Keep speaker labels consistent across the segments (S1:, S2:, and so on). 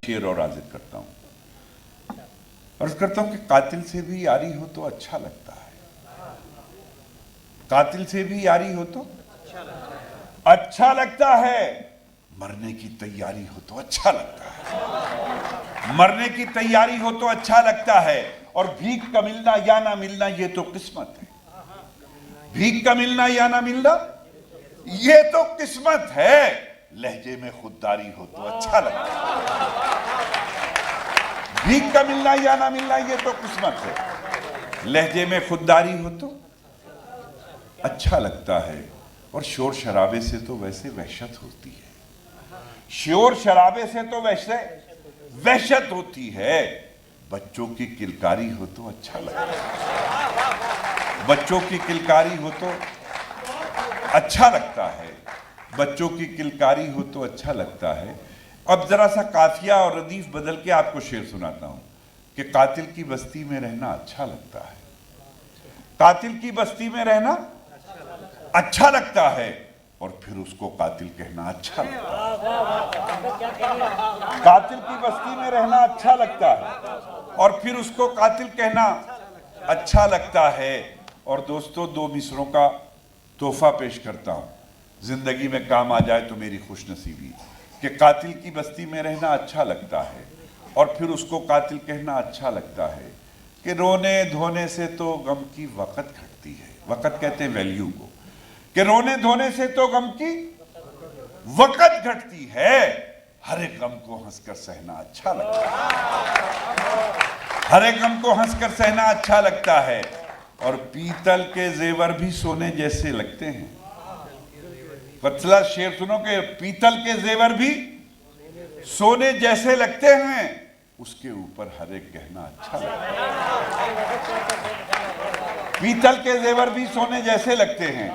S1: शेर और हाजिर करता हूं। अर्ज करता हूं कि कातिल से भी यारी हो तो अच्छा लगता है, कातिल से भी यारी हो तो अच्छा लगता है, मरने की तैयारी हो तो अच्छा लगता है, मरने की तैयारी हो तो अच्छा लगता है। और भीख का मिलना या ना मिलना ये तो किस्मत है, भीख का मिलना या ना मिलना ये तो किस्मत है। लहजे में खुददारी हो तो अच्छा लगता है, भीख का मिलना या ना मिलना ये तो किस्मत है, लहजे में खुददारी हो तो अच्छा लगता है। और शोर शराबे से तो वैसे वहशत होती है, शोर शराबे से तो वैसे वहशत होती है। बच्चों की किलकारी हो तो अच्छा लगता है, बच्चों की किलकारी हो तो अच्छा लगता है, बच्चों की किलकारी हो तो अच्छा लगता है। अब जरा सा काफिया और रदीफ बदल के आपको शेर सुनाता हूं कि कातिल की बस्ती में रहना अच्छा लगता है, कातिल की बस्ती में रहना अच्छा लगता है, और फिर उसको कातिल कहना अच्छा लगता है। कातिल की बस्ती में रहना अच्छा लगता है और फिर उसको कातिल कहना अच्छा लगता है। और दोस्तों, दो मिसरों का तोहफा पेश करता हूं, जिंदगी में काम आ जाए तो मेरी खुशनसीबी, कि कातिल की बस्ती में रहना अच्छा लगता है और फिर उसको कातिल कहना अच्छा लगता है, कि रोने धोने से तो गम की वक़्त घटती है, वक़्त कहते हैं वैल्यू को, कि रोने धोने से तो गम की वक़्त घटती है, हर एक गम को हंसकर सहना अच्छा लगता है, हर एक गम को हंसकर सहना अच्छा लगता है। और पीतल के जेवर भी सोने जैसे लगते हैं, पतला शेर सुनो कि पीतल के जेवर भी सोने जैसे लगते हैं, उसके ऊपर हर एक गहना अच्छा लगता है। पीतल के जेवर भी सोने जैसे लगते हैं,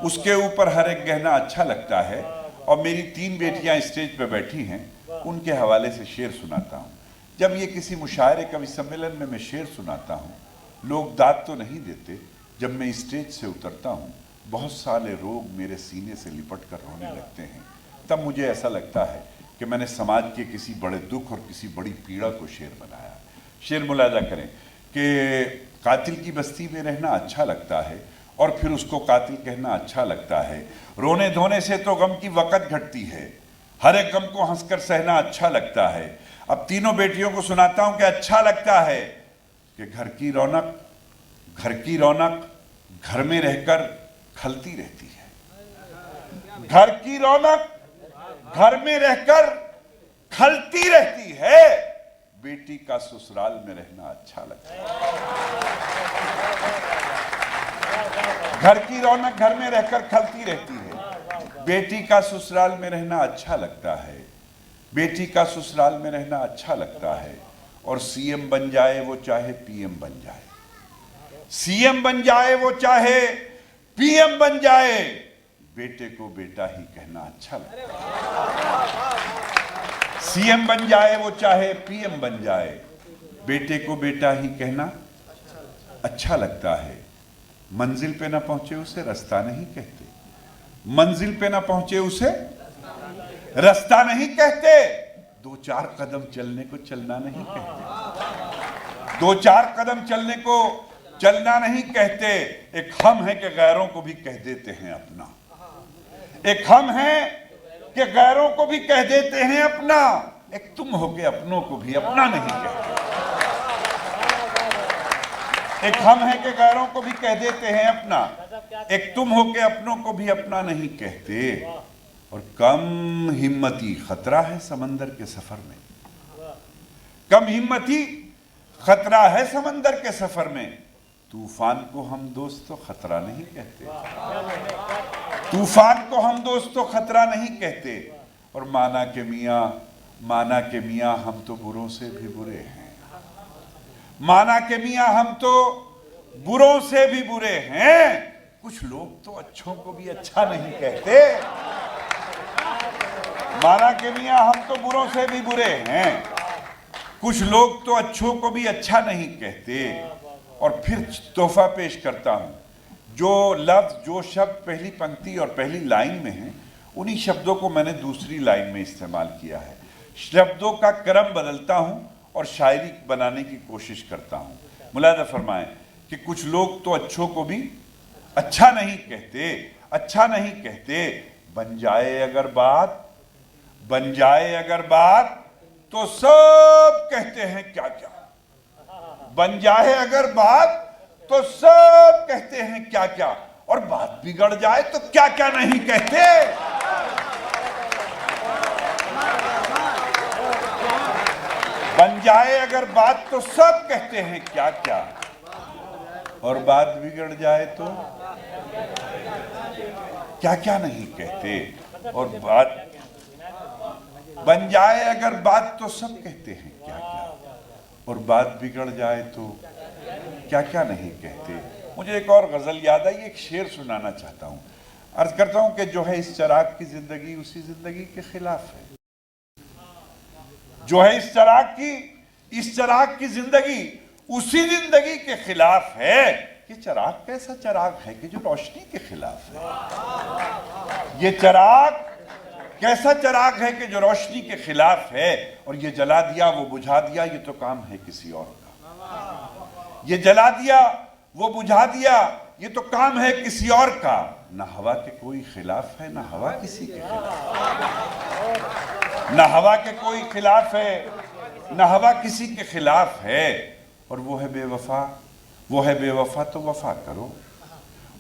S1: उसके ऊपर हर एक गहना अच्छा लगता है। और मेरी 3 बेटियां स्टेज पे बैठी हैं, उनके हवाले से शेर सुनाता हूं। जब ये किसी मुशायरे कवि सम्मेलन में मैं शेर सुनाता हूं, लोग दाद तो नहीं देते, जब मैं स्टेज से उतरता हूं बहुत सारे रोग मेरे सीने से लिपट कर रोने लगते हैं। तब मुझे ऐसा लगता है कि मैंने समाज के किसी बड़े दुख और किसी बड़ी पीड़ा को शेर बनाया। शेर मुलाजा करें कि कातिल की बस्ती में रहना अच्छा लगता है और फिर उसको कातिल कहना अच्छा लगता है, रोने धोने से तो गम की वक़्त घटती है, हर एक गम को हंसकर सहना अच्छा लगता है। अब तीनों बेटियों को सुनाता हूं कि अच्छा लगता है कि घर की रौनक घर में रहकर खलती रहती है, घर की रौनक घर में रहकर खलती रहती है, बेटी का ससुराल में रहना अच्छा लगता है, घर की रौनक घर में रहकर खलती रहती है, बेटी का ससुराल में रहना अच्छा लगता है, बेटी का ससुराल में रहना अच्छा लगता है। और सीएम बन जाए वो चाहे पीएम बन जाए, सीएम बन जाए वो चाहे पीएम बन जाए, बेटे को बेटा ही कहना अच्छा लगता है। सीएम बन जाए वो चाहे पीएम बन जाए, बेटे को बेटा ही कहना अच्छा लगता है। मंजिल पे ना पहुंचे उसे रास्ता नहीं कहते, मंजिल पे ना पहुंचे उसे रास्ता नहीं कहते, 2-4 कदम चलने को चलना नहीं कहते, 2-4 कदम चलने को चलना नहीं कहते। एक हम है कि गैरों को भी कह देते हैं अपना, एक हम है कि गैरों को भी कह देते हैं अपना, एक तुम हो के अपनों को भी अपना नहीं कहते, एक हम है कि गैरों को भी कह देते हैं अपना, एक तुम हो के अपनों को भी अपना नहीं कहते। और कम हिम्मती खतरा है समंदर के सफर में, कम हिम्मती खतरा है समंदर के सफर में, तूफान को हम दोस्त तो खतरा नहीं कहते, तूफान को हम दोस्त तो खतरा नहीं कहते। और माना के मियाँ हम तो बुरों से भी बुरे हैं, माना के मियाँ हम तो बुरों से भी बुरे हैं, कुछ लोग तो अच्छों को भी अच्छा नहीं कहते, माना के मियाँ हम तो बुरों से भी बुरे हैं, कुछ लोग तो अच्छों को भी अच्छा नहीं कहते। और फिर तोहफा पेश करता हूं, जो लफ्ज जो शब्द पहली पंक्ति और पहली लाइन में है, उन्हीं शब्दों को मैंने दूसरी लाइन में इस्तेमाल किया है। शब्दों का क्रम बदलता हूं और शायरी बनाने की कोशिश करता हूं। मुलाहिजा फरमाएं कि कुछ लोग तो अच्छों को भी अच्छा नहीं कहते, अच्छा नहीं कहते। बन जाए अगर बात तो सब कहते हैं क्या क्या। बन जाए अगर बात तो सब कहते हैं क्या क्या, और बात बिगड़ जाए तो क्या क्या नहीं कहते। बन जाए अगर बात तो सब कहते हैं क्या क्या, और बात बिगड़ जाए तो क्या क्या नहीं कहते। और बात बन जाए अगर बात तो सब कहते हैं क्या क्या, और बात बिगड़ जाए तो क्या क्या नहीं कहते। मुझे एक और गजल याद आई, एक शेर सुनाना चाहता हूं। अर्ज करता हूं कि जो है इस चिराग की जिंदगी उसी जिंदगी के खिलाफ है। जो है इस चिराग की जिंदगी उसी जिंदगी के खिलाफ है। ये चिराग कैसा चिराग है कि जो रोशनी के खिलाफ है। ये चिराग कैसा चिराग है कि जो रोशनी के खिलाफ है। और ये जला दिया वो बुझा दिया, ये तो काम है किसी और का। ये जला दिया वो बुझा दिया, ये तो काम है किसी और का। ना हवा के कोई खिलाफ है, ना हवा किसी के खिलाफ। ना हवा के कोई खिलाफ है, ना हवा किसी के खिलाफ है। और वो है बेवफा, वो है बेवफा तो वफा करो।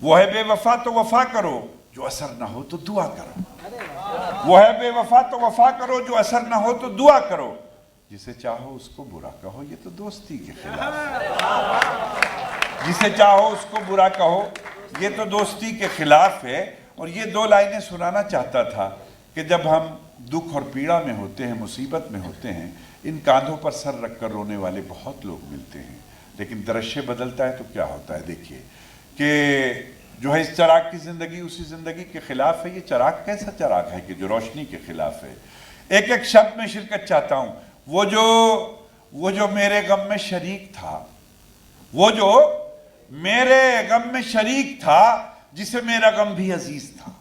S1: वो है बेवफा तो वफा करो, जो असर ना हो तो दुआ करो। वो है बेवफा तो वफा करो, जो असर ना हो तो दुआ करो। जिसे चाहो उसको बुरा कहो, ये तो दोस्ती के खिलाफ है। जिसे चाहो उसको बुरा कहो, ये तो दोस्ती के खिलाफ है। और ये दो लाइनें सुनाना चाहता था कि जब हम दुख और पीड़ा में होते हैं, मुसीबत में होते हैं, इन कांधों पर सर रखकर रोने वाले बहुत लोग मिलते हैं। लेकिन दृश्य बदलता है तो क्या होता है। देखिए कि जो है इस चिराग की जिंदगी उसी जिंदगी के खिलाफ है। ये चिराग कैसा चिराग है कि जो रोशनी के खिलाफ है। एक एक शब्द में शिरकत चाहता हूं। वो जो मेरे गम में शरीक था, वो जो मेरे गम में शरीक था, जिसे मेरा गम भी अजीज था।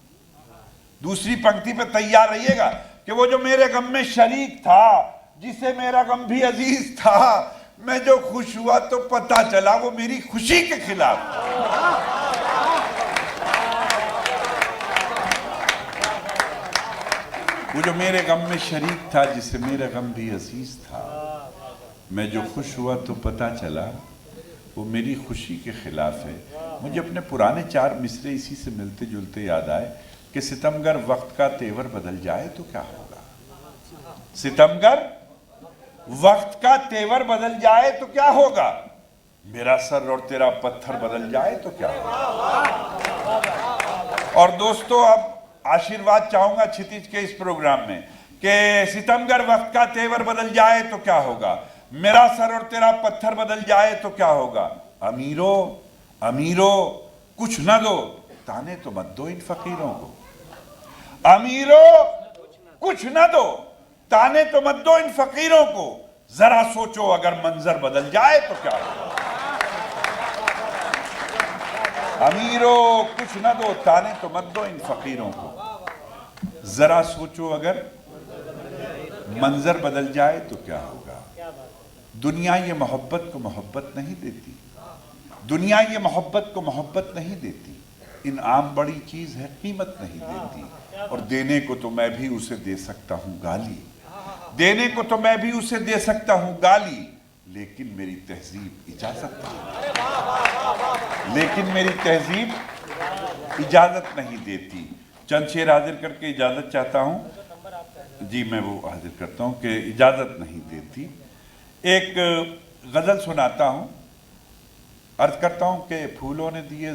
S1: दूसरी पंक्ति पे तैयार रहिएगा कि वो जो मेरे गम में शरीक था, जिसे मेरा गम भी अजीज था। मैं जो खुश हुआ तो पता चला वो मेरी खुशी के खिलाफ। वो जो मेरे गम में शरीक था, जिसे मेरा गम भी अजीज था। मैं जो खुश हुआ तो पता चला वो मेरी खुशी के खिलाफ है। मुझे अपने पुराने चार मिसरे इसी से मिलते जुलते याद आए कि सितमगर वक्त का तेवर बदल जाए तो क्या होगा। सितमगर वक्त का तेवर बदल जाए तो क्या होगा। मेरा सर और तेरा पत्थर बदल जाए तो क्या होगा। और दोस्तों अब आशीर्वाद चाहूंगा क्षितिज के इस प्रोग्राम में कि सितमगर वक्त का तेवर बदल जाए तो क्या होगा। मेरा सर और तेरा पत्थर बदल जाए तो क्या होगा। अमीरों कुछ न दो, ताने तो मत दो इन फकीरों को। अमीरों कुछ न दो, ताने तो मत दो इन फकीरों को। जरा सोचो अगर मंजर बदल जाए तो क्या होगा। अमीरों कुछ न दो, ताने तो मत दो इन फकीरों को। जरा सोचो अगर मंजर बदल जाए तो क्या होगा। दुनिया ये मोहब्बत को मोहब्बत नहीं देती। दुनिया ये मोहब्बत को मोहब्बत नहीं देती। इनाम बड़ी चीज है, कीमत नहीं देती। और देने को तो मैं भी उसे दे सकता हूं गाली। देने को तो मैं भी उसे दे सकता हूं गाली। लेकिन मेरी तहजीब इजाजत नहीं। लेकिन मेरी तहजीब इजाजत नहीं देती। चंद शेर हाजिर करके इजाजत चाहता हूं। जी मैं वो हाजिर करता हूं कि इजाजत नहीं देती। एक गजल सुनाता हूं। अर्ज करता हूं कि फूलों ने दिए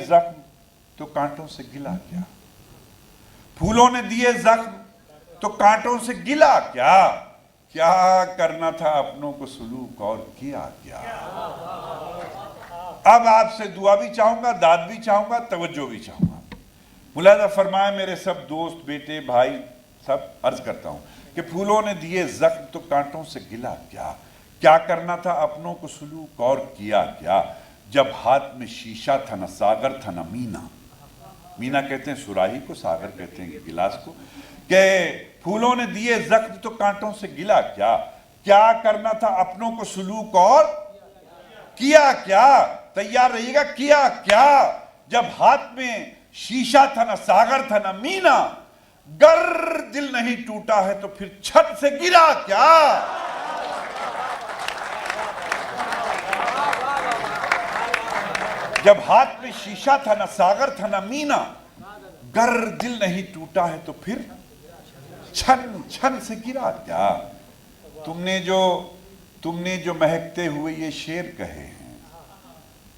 S1: जख्म तो कांटों से गिला क्या। फूलों ने दिए जख्म तो कांटों से गिला क्या। क्या करना था अपनों को सुलूक और किया क्या। अब आपसे दुआ भी चाहूंगा, दाद भी चाहूंगा, तवज्जो भी चाहूंगा। मुलाहिजा फरमाए मेरे सब दोस्त, बेटे, भाई सब। अर्ज करता हूं कि फूलों ने दिए जख्म तो कांटों से गिला क्या। क्या करना था अपनों को सुलूक और किया क्या। जब हाथ में शीशा था न सागर था न मीना। मीना कहते हैं सुराही को, सागर कहते हैं गिलास को, कि फूलों ने दिए जख्म तो कांटों से गिला क्या, क्या करना था अपनों को सुलूक और किया क्या, तैयार रहिएगा किया क्या। जब हाथ में शीशा था ना सागर था ना मीना, गर दिल नहीं टूटा है तो फिर छत से गिरा क्या। जब हाथ में शीशा था ना सागर था ना मीना, गर दिल नहीं टूटा है तो फिर छन छन से गिरा क्या। तुमने जो महकते हुए ये शेर कहे हैं,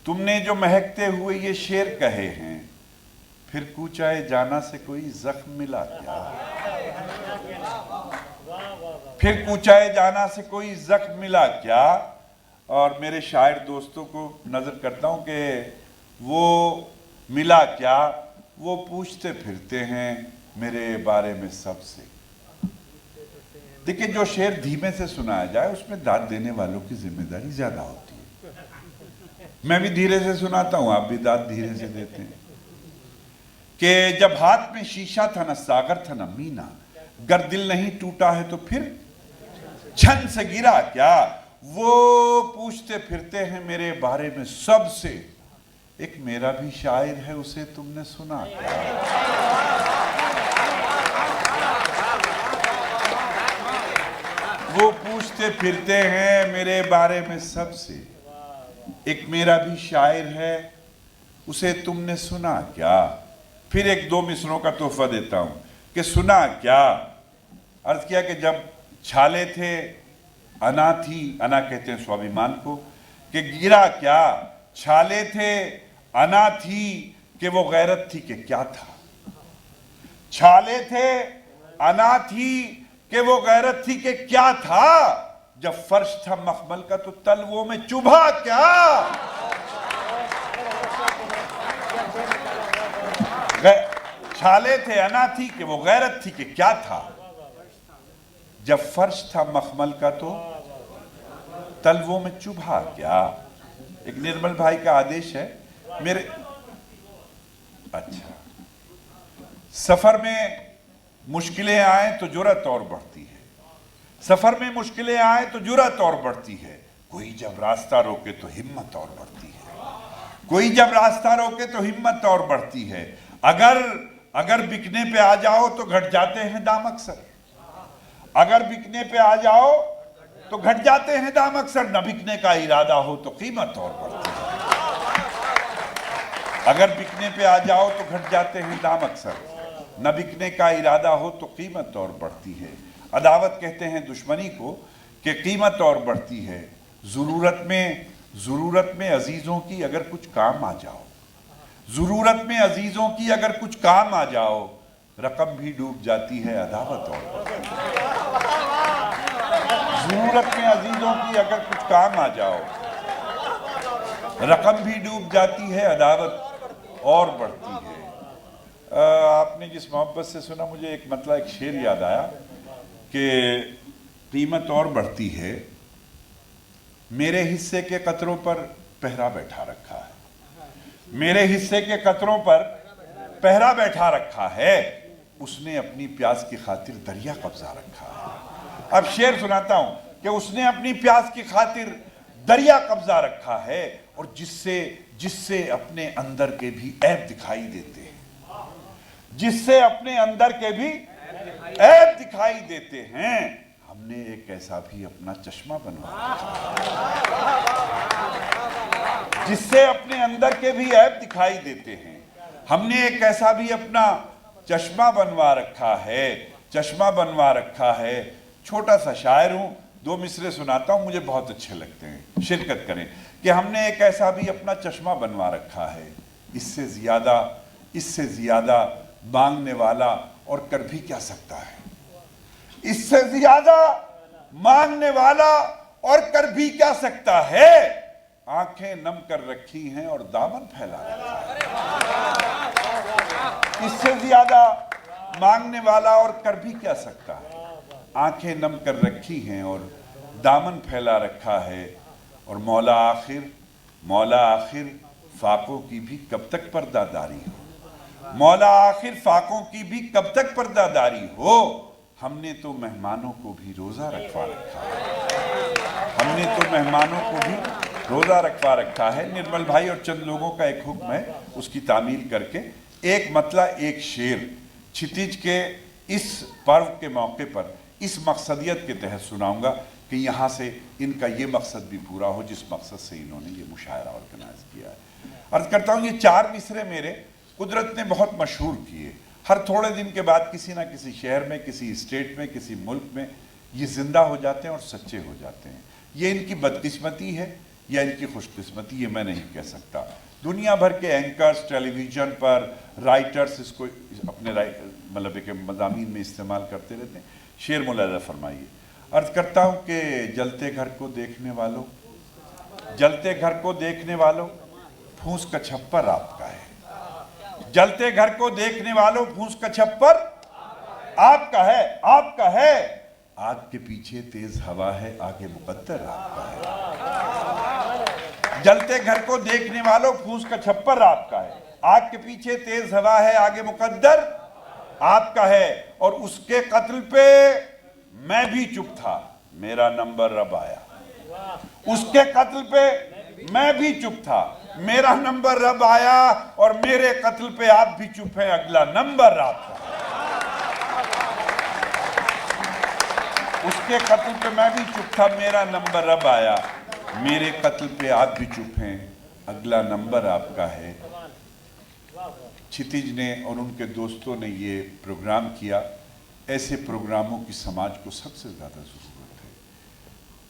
S1: तुमने जो महकते हुए ये शेर कहे हैं, फिर कूचाए जाना से कोई जख्म मिला क्या, फिर कूचाए जाना से कोई जख्म मिला क्या। और मेरे शायर दोस्तों को नजर करता हूं कि वो मिला क्या, वो पूछते फिरते हैं मेरे बारे में सबसे। देखिए, जो शेर धीमे से सुनाया जाए उसमें दाद देने वालों की जिम्मेदारी ज्यादा होती है। मैं भी धीरे से सुनाता हूं, आप भी दाद धीरे से देते हैं। कि जब हाथ में शीशा था ना सागर था ना मीना, गर दिल नहीं टूटा है तो फिर छन से गिरा क्या। वो पूछते फिरते हैं मेरे बारे में सबसे, एक मेरा भी शायर है उसे तुमने सुना क्या। वो पूछते फिरते हैं मेरे बारे में सबसे, एक मेरा भी शायर है उसे तुमने सुना क्या। फिर एक दो मिसरों का तोहफा देता हूं कि सुना क्या। अर्ज किया कि जब छाले थे अना थी, अना कहते हैं स्वाभिमान को, कि गिरा क्या। छाले थे अना थी कि वो गैरत थी कि क्या था। छाले थे अना थी कि वो गैरत थी कि क्या था। जब फर्श था मखमल का तो तलवों में चुभा क्या। छाले थे अना थी कि वो गैरत थी कि क्या था। जब फर्श था मखमल का तो तलवों में चुभा क्या। एक निर्मल भाई का आदेश है मेरे, अच्छा, सफर में मुश्किलें आए तो जुर्रत और बढ़ती है, सफर में मुश्किलें आए तो जुर्रत और बढ़ती है। कोई जब रास्ता रोके तो हिम्मत और बढ़ती है, कोई जब रास्ता रोके तो हिम्मत और बढ़ती है। अगर बिकने पे आ जाओ तो घट जाते हैं दाम अक्सर, अगर बिकने पे आ जाओ तो घट जाते हैं दाम अक्सर। न बिकने का इरादा हो तो कीमत और बढ़ती है, अगर बिकने पे आ जाओ तो घट जाते हैं दाम अक्सर। न बिकने का इरादा हो तो कीमत और बढ़ती है। अदावत कहते हैं दुश्मनी को कि कीमत और बढ़ती है। ज़रूरत में अजीज़ों की अगर कुछ काम आ जाओ, ज़रूरत में अजीज़ों की अगर कुछ काम आ जाओ, रकम भी डूब जाती है अदावत और बढ़ती है। ज़रूरत में अजीज़ों की अगर कुछ काम आ जाओ, रकम भी डूब जाती है अदावत और बढ़ती है। आपने जिस मोहब्बत से सुना, मुझे एक मतलब एक शेर याद आया कि कीमत और बढ़ती है, मेरे हिस्से के कतरों पर पहरा बैठा रखा है, मेरे हिस्से के कतरों पर पहरा बैठा रखा है, उसने अपनी प्यास की खातिर दरिया कब्जा रखा है। अब शेर सुनाता हूं कि उसने अपनी प्यास की खातिर दरिया कब्जा रखा है, और जिससे अपने अंदर के भी ऐब दिखाई देते हैं, जिससे अपने अंदर के भी ऐब दिखाई देते हैं। हमने एक ऐसा भी अपना चश्मा बनवा रखा है, जिससे अपने अंदर के भी ऐब दिखाई देते हैं। हमने एक ऐसा भी अपना चश्मा बनवा रखा है, चश्मा बनवा रखा है। छोटा सा शायर हूं, दो मिसरे सुनाता हूं, मुझे बहुत अच्छे लगते हैं, शिरकत करें। कि हमने एक ऐसा भी अपना चश्मा बनवा रखा है, इससे ज्यादा मांगने वाला और कर भी क्या सकता है। इससे ज्यादा मांगने वाला और कर भी क्या सकता है। आंखें नम कर रखी हैं और दामन फैला रखा है। इससे ज्यादा मांगने वाला और कर भी क्या सकता है। आंखें नम कर रखी हैं और दामन फैला रखा है। और मौला आखिर फाकों की भी कब तक पर्दादारी हो। मौला आखिर फाकों की भी कब तक पर्दादारी हो, हमने तो मेहमानों को भी रोजा रखवा रखा है, हमने तो मेहमानों को भी रोजा रखवा रखा है। निर्मल भाई और चंद लोगों का एक हुक्म है, उसकी तामील करके एक मतला एक शेर क्षितिज के इस पर्व के मौके पर इस मकसदियत के तहत सुनाऊंगा कि यहाँ से इनका ये मकसद भी पूरा हो जिस मकसद से इन्होंने ये मुशायरा ऑर्गेनाइज किया है। अर्ज करता हूँ, ये 4 मिसरे मेरे कुदरत ने बहुत मशहूर किए। हर थोड़े दिन के बाद किसी ना किसी शहर में, किसी स्टेट में, किसी मुल्क में ये जिंदा हो जाते हैं और सच्चे हो जाते हैं। ये इनकी बदकिस्मती है या इनकी खुशकिस्मती, ये मैं नहीं कह सकता। दुनिया भर के एंकर्स टेलीविजन पर, राइटर्स इसको अपने मतलब एक मज़ामीन में इस्तेमाल करते रहते हैं। शेर मुलाज़ा फरमाइए। अर्ज करता हूँ कि जलते घर को देखने वालों, जलते घर को देखने वालों, फूंस का छप्पर आपका है। जलते घर को देखने वालों, फूंस का छप्पर आपका है, आपका है। आग के पीछे तेज हवा है, आगे मुकद्दर आपका है। जलते घर को देखने वालों, फूंस का छप्पर आपका है। आग के पीछे तेज हवा है, आगे मुकद्दर आपका है। और उसके कत्ल पे मैं भी चुप था, मेरा नंबर अब आया। उसके कत्ल पे मैं भी चुप था, मेरा नंबर अब आया। और मेरे कत्ल पे आप भी चुप हैं, अगला नंबर आपका। उसके कत्ल पे मैं भी चुप था, मेरा नंबर अब आया। मेरे कत्ल पे आप भी चुप हैं, अगला नंबर आपका है। क्षितिज ने और उनके दोस्तों ने ये प्रोग्राम किया। ऐसे प्रोग्रामों की समाज को सबसे ज़्यादा ज़रूरत है।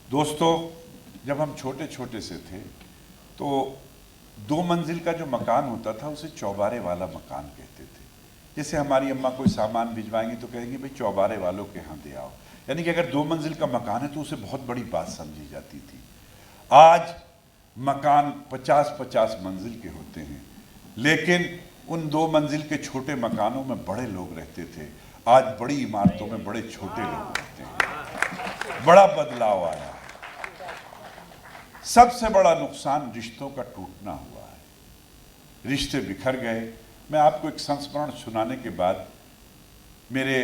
S1: दोस्तों, जब हम छोटे छोटे से थे तो 2 मंजिल का जो मकान होता था उसे चौबारे वाला मकान कहते थे। जैसे हमारी अम्मा कोई सामान भिजवाएंगी तो कहेंगी भाई चौबारे वालों के यहाँ दे आओ, यानी कि अगर 2 मंजिल का मकान है तो उसे बहुत बड़ी बात समझी जाती थी। आज मकान 50-50 मंजिल के होते हैं, लेकिन उन 2 मंजिल के छोटे मकानों में बड़े लोग रहते थे। आज बड़ी इमारतों में बड़े छोटे लोग रहते हैं। बड़ा बदलाव आया। सबसे बड़ा नुकसान रिश्तों का टूटना हुआ है। रिश्ते बिखर गए। मैं आपको एक संस्मरण सुनाने के बाद, मेरे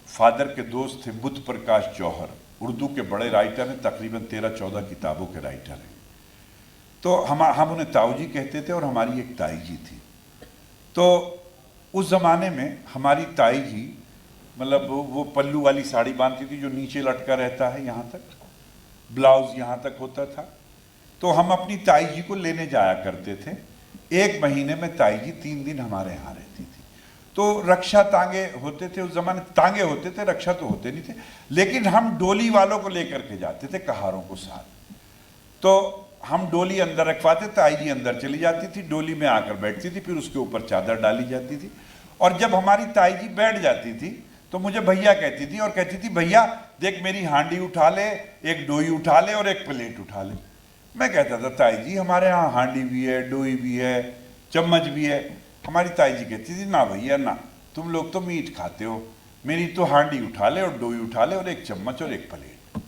S1: फादर के दोस्त थे बुद्ध प्रकाश जौहर, उर्दू के बड़े राइटर हैं, तकरीबन 13-14 किताबों के राइटर हैं। तो हम उन्हें ताऊजी कहते थे और हमारी एक ताई जी थी। तो उस ज़माने में हमारी ताई जी मतलब वो पल्लू वाली साड़ी बांधती थी जो नीचे लटका रहता है, यहाँ तक ब्लाउज यहाँ तक होता था। तो हम अपनी ताई जी को लेने जाया करते थे। 1 महीने में ताई जी 3 दिन हमारे यहाँ रहती थी। तो रक्षा तांगे होते थे, उस जमाने तांगे होते थे, रक्षा तो होते नहीं थे, लेकिन हम डोली वालों को लेकर के जाते थे, कहारों को साथ। तो हम डोली अंदर रखवाते, ताई जी अंदर चली जाती थी, डोली में आकर बैठती थी, फिर उसके ऊपर चादर डाली जाती थी। और जब हमारी ताई जी बैठ जाती थी तो मुझे भैया कहती थी और कहती थी, भैया देख मेरी हांडी उठा ले, एक डोई उठा ले और एक प्लेट उठा ले। मैं कहता था, ताई जी हमारे यहाँ हांडी भी है, डोई भी है, चम्मच भी है। हमारी ताई जी कहती थी, ना भैया ना, तुम लोग तो मीट खाते हो, मेरी तो हांडी उठा ले और डोई उठा ले और एक चम्मच और एक प्लेट।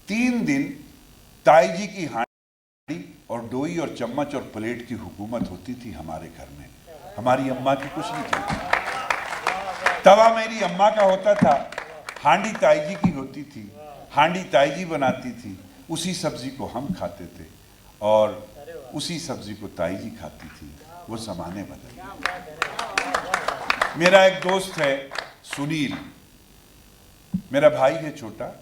S1: 3 दिन ताई जी की हांडी और डोई और चम्मच और प्लेट की हुकूमत होती थी हमारे घर में। हमारी अम्मा की कुछ नहीं चलती। तवा मेरी अम्मा का होता था, हांडी ताई जी की होती थी, हांडी ताई जी बनाती थी, उसी सब्जी को हम खाते थे और उसी सब्जी को ताई जी खाती थी। वो ज़माने बदल गए। मेरा एक दोस्त है सुनील, मेरा भाई है छोटा।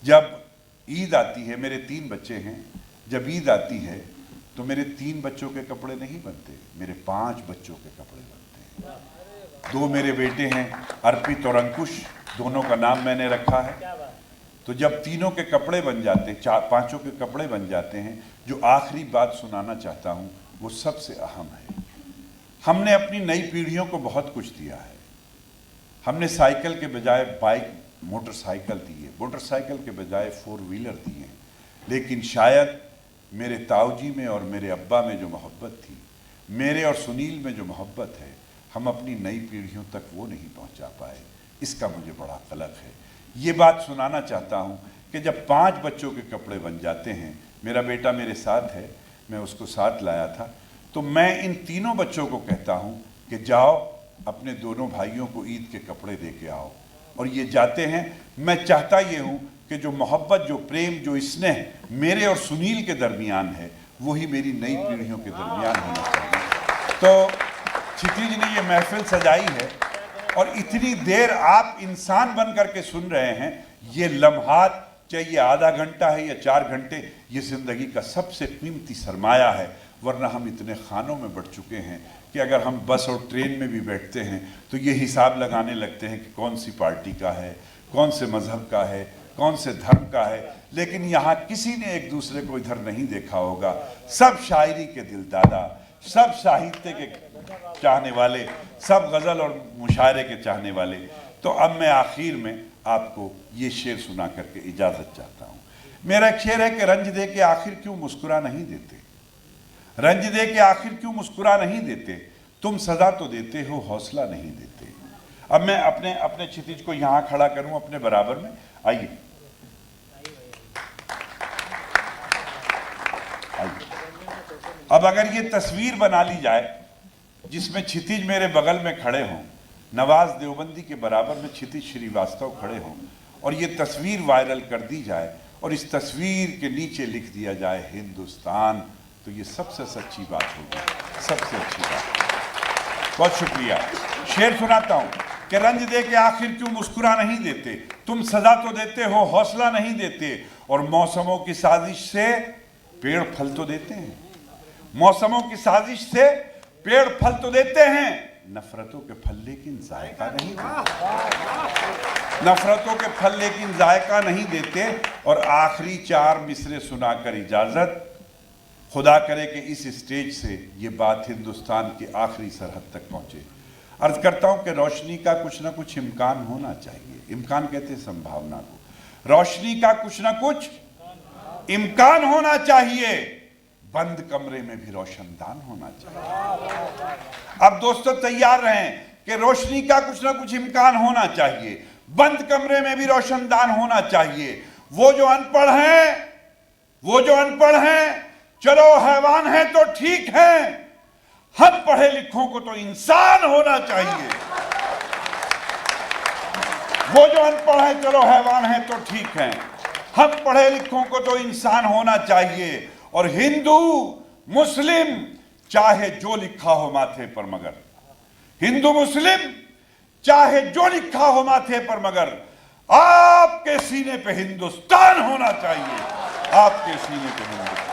S1: जब ईद आती है, मेरे 3 बच्चे हैं, जब ईद आती है तो मेरे 3 बच्चों के कपड़े नहीं बनते, मेरे 5 बच्चों के कपड़े बनते हैं। 2 मेरे बेटे हैं, अर्पित और अंकुश, दोनों का नाम मैंने रखा है। तो जब तीनों के कपड़े बन जाते हैं, 4-5 के कपड़े बन जाते हैं, जो आखिरी बात सुनाना चाहता हूँ वो सबसे अहम है। हमने अपनी नई पीढ़ियों को बहुत कुछ दिया है। हमने साइकिल के बजाय बाइक, मोटरसाइकिल दी है, मोटरसाइकिल के बजाय 4 व्हीलर दिए हैं। लेकिन शायद मेरे ताऊजी में और मेरे अब्बा में जो मोहब्बत थी, मेरे और सुनील में जो मोहब्बत है, हम अपनी नई पीढ़ियों तक वो नहीं पहुंचा पाए। इसका मुझे बड़ा कलक है। ये बात सुनाना चाहता हूँ कि जब 5 बच्चों के कपड़े बन जाते हैं, मेरा बेटा मेरे साथ है, मैं उसको साथ लाया था, तो मैं इन तीनों बच्चों को कहता हूँ कि जाओ अपने दोनों भाइयों को ईद के कपड़े दे के आओ, और ये जाते हैं। मैं चाहता ये हूँ कि जो मोहब्बत, जो प्रेम, जो स्नेह मेरे और सुनील के दरमियान है, वही मेरी नई पीढ़ियों के दरमियान होना चाहिए। तो क्षितिज ने ये महफिल सजाई है, और इतनी देर आप इंसान बन करके सुन रहे हैं। ये लम्हात, चाहे ये आधा घंटा है या 4 घंटे, ये ज़िंदगी का सबसे कीमती सरमाया है। वरना हम इतने खानों में बढ़ चुके हैं कि अगर हम बस और ट्रेन में भी बैठते हैं तो ये हिसाब लगाने लगते हैं कि कौन सी पार्टी का है, कौन से मज़हब का है, कौन से धर्म का है। लेकिन यहाँ किसी ने एक दूसरे को इधर नहीं देखा होगा। सब शायरी के दिलदादा, सब साहित्य के चाहने वाले, सब गज़ल और मुशायरे के चाहने वाले। तो अब मैं आखिर में आपको ये शेर सुना करके इजाज़त चाहता हूँ। मेरा एक शेर है कि रंज दे के आखिर क्यों मुस्कुरा नहीं देते, रंज दे के आखिर क्यों मुस्कुरा नहीं देते, तुम सजा तो देते हो हौसला नहीं देते। अब मैं अपने क्षितिज को यहाँ खड़ा करूँ अपने बराबर में। आइए अब अगर ये तस्वीर बना ली जाए जिसमें क्षितिज मेरे बगल में खड़े हों, नवाज देवबंदी के बराबर में क्षितिज श्रीवास्तव खड़े हों, और ये तस्वीर वायरल कर दी जाए और इस तस्वीर के नीचे लिख दिया जाए हिंदुस्तान, तो ये सबसे सच्ची बात होगी, सबसे अच्छी बात। बहुत शुक्रिया। शेर सुनाता हूँ कि रंज दे के आखिर क्यों मुस्कुरा नहीं देते, तुम सजा तो देते हो हौसला नहीं देते, और मौसमों की साजिश से पेड़ फल तो देते हैं, मौसमों की साजिश से पेड़ फल तो देते हैं, नफरतों के फल लेकिन जायका नहीं देते, नफरतों के फल लेकिन जायका नहीं देते। और आखिरी 4 मिसरे सुनाकर इजाजत, खुदा करे कि इस स्टेज से ये बात हिंदुस्तान की आखिरी सरहद तक पहुंचे। अर्ज करता हूं कि रोशनी का कुछ ना कुछ इम्कान होना चाहिए। इम्कान कहते हैं संभावना को, रोशनी का कुछ ना कुछ इम्कान होना चाहिए, बंद कमरे में भी रोशनदान होना चाहिए। अब दोस्तों तैयार रहें कि रोशनी का कुछ ना कुछ इम्कान होना चाहिए, बंद कमरे में भी रोशनदान होना चाहिए। वो जो अनपढ़ हैं, वो जो अनपढ़ हैं, चलो हैवान है तो ठीक है, हम पढ़े लिखों को तो इंसान होना चाहिए। वो जो अनपढ़ है, चलो हैवान है तो ठीक है, हम पढ़े लिखों को तो इंसान होना चाहिए। और हिंदू मुस्लिम चाहे जो लिखा हो माथे पर, मगर हिंदू मुस्लिम चाहे जो लिखा हो माथे पर, मगर आपके सीने पे हिंदुस्तान होना चाहिए, आपके सीने पे हिंदुस्तान।